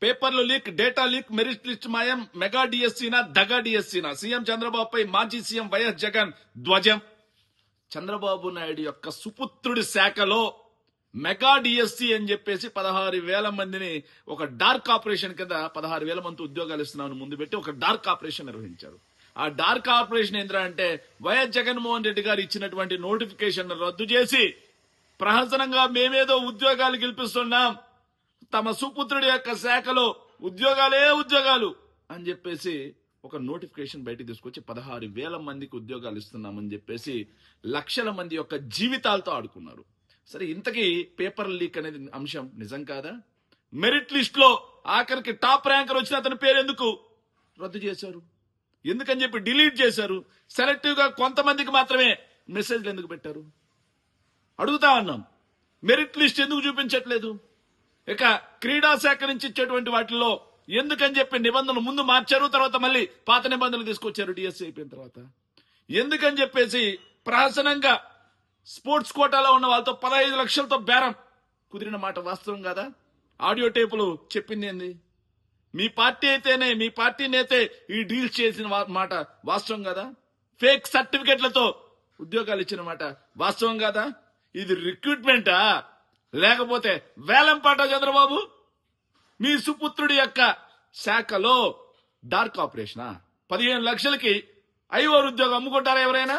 పేపర్లు leak, data leak, merit list మాయం, mega డిఎస్సీనా దగా డిఎస్సీనా? సీఎం చంద్రబాబుపై మాజీ సీఎం వైఎస్ జగన్ ధ్వజం. చంద్రబాబు నాయుడు యొక్క సుపుత్రుడి శాఖలో మెగా డిఎస్సీ అని చెప్పేసి 16,000 మందిని ఒక డార్క్ ఆపరేషన్ కింద 16,000 మంది ఉద్యోగాలు ఇస్తున్నామని ముందు పెట్టి ఒక డార్క్ ఆపరేషన్ నిర్వహించారు. ఆ డార్క్ ఆపరేషన్ ఏంద్రా అంటే వైఎస్ జగన్మోహన్ రెడ్డి గారు ఇచ్చినటువంటి నోటిఫికేషన్ రద్దు చేసి ప్రహసనంగా మేమేదో ఉద్యోగాలు గెలిపిస్తున్నాం, తమ సుపుత్రుడి యొక్క శాఖలో ఉద్యోగాలు అని చెప్పేసి ఒక నోటిఫికేషన్ బయటకు తీసుకొచ్చి 16,000 మందికి ఉద్యోగాలు ఇస్తున్నామని చెప్పేసి లక్షల మంది యొక్క జీవితాలతో ఆడుకున్నారు. సరే, ఇంతకీ పేపర్ లీక్ అనేది అంశం నిజం కాదా? మెరిట్ లిస్ట్ లో ఆఖరికి టాప్ ర్యాంకర్ వచ్చిన అతని పేరు ఎందుకు రద్దు చేశారు? ఎందుకని చెప్పి డిలీట్ చేశారు? సెలెక్టివ్ గా కొంతమందికి మాత్రమే మెసేజ్లు ఎందుకు పెట్టారు? అడుగుతా ఉన్నాం. మెరిట్ లిస్ట్ ఎందుకు చూపించట్లేదు? ఇక క్రీడా శాఖ నుంచి ఇచ్చేటువంటి వాటిల్లో ఎందుకని చెప్పి నిబంధనలు ముందు మార్చారు, తర్వాత మళ్ళీ పాత నిబంధనలు తీసుకొచ్చారు డిఎస్సీ అయిపోయిన తర్వాత. ఎందుకని చెప్పేసి ప్రహసనంగా స్పోర్ట్స్ కోటాలో ఉన్న వాళ్ళతో 15 లక్షలతో బేరం కుదిరిన మాట వాస్తవం కాదా? ఆడియో టేపులు చెప్పింది ఏంది? మీ పార్టీ అయితేనే, మీ పార్టీ నేతే ఈ డీల్స్ చేసిన మాట వాస్తవం కాదా? ఫేక్ సర్టిఫికెట్లతో ఉద్యోగాలు ఇచ్చిన మాట వాస్తవం కాదా? ఇది రిక్రూట్మెంటా లేకపోతే వేలంపాట? చంద్రబాబు, మీ సుపుత్రుడి యొక్క శాఖలో డార్క్ ఆపరేషనా? 15 లక్షలకి ఐఓఆర్ ఉద్యోగం అమ్ముకుంటారా ఎవరైనా?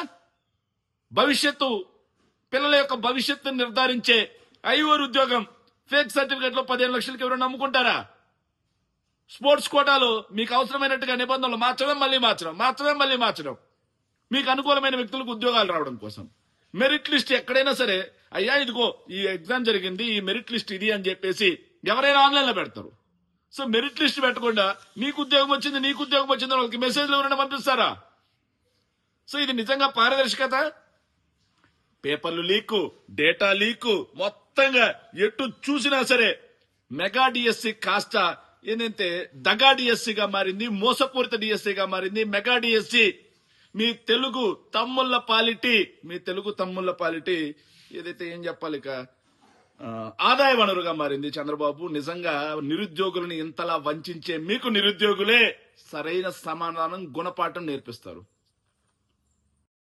భవిష్యత్తు, పిల్లల యొక్క భవిష్యత్తును నిర్ధారించే ఐఓఆర్ ఉద్యోగం ఫేక్ సర్టిఫికెట్ లో 15 లక్షలకి ఎవరైనా అమ్ముకుంటారా? స్పోర్ట్స్ కోటాలో మీకు అవసరమైనట్టుగా నిబంధనలు మార్చడం, మళ్ళీ మార్చడం, మీకు అనుకూలమైన వ్యక్తులకు ఉద్యోగాలు రావడం కోసం. మెరిట్ లిస్ట్ ఎక్కడైనా సరే, అయ్యా ఇదిగో ఈ ఎగ్జామ్ జరిగింది, ఈ మెరిట్ లిస్ట్ ఇది అని చెప్పేసి ఎవరైనా ఆన్లైన్ లో పెడతారు. సో మెరిట్ లిస్ట్ పెట్టకుండా నీకు ఉద్యోగం వచ్చింది వాళ్ళకి మెసేజ్లు ఎవరైనా పంపిస్తారా? సో ఇది నిజంగా పారదర్శకత? పేపర్లు లీకు, డేటా లీకు, మొత్తంగా ఎటు చూసినా సరే మెగా డిఎస్సీ కాస్త ఏంటంటే దగా డిఎస్సీగా మారింది, మోసపూరిత డిఎస్సీగా మారింది. మెగా డిఎస్సీ మీ తెలుగు తమ్ముళ్ల పాలిటి ఏదైతే ఏం చెప్పాలి, ఇక ఆదాయ వనరుగా మారింది. చంద్రబాబు, నిజంగా నిరుద్యోగులను ఇంతలా వంచే మీకు నిరుద్యోగులే సరైన సమాధానం, గుణపాఠం నేర్పిస్తారు.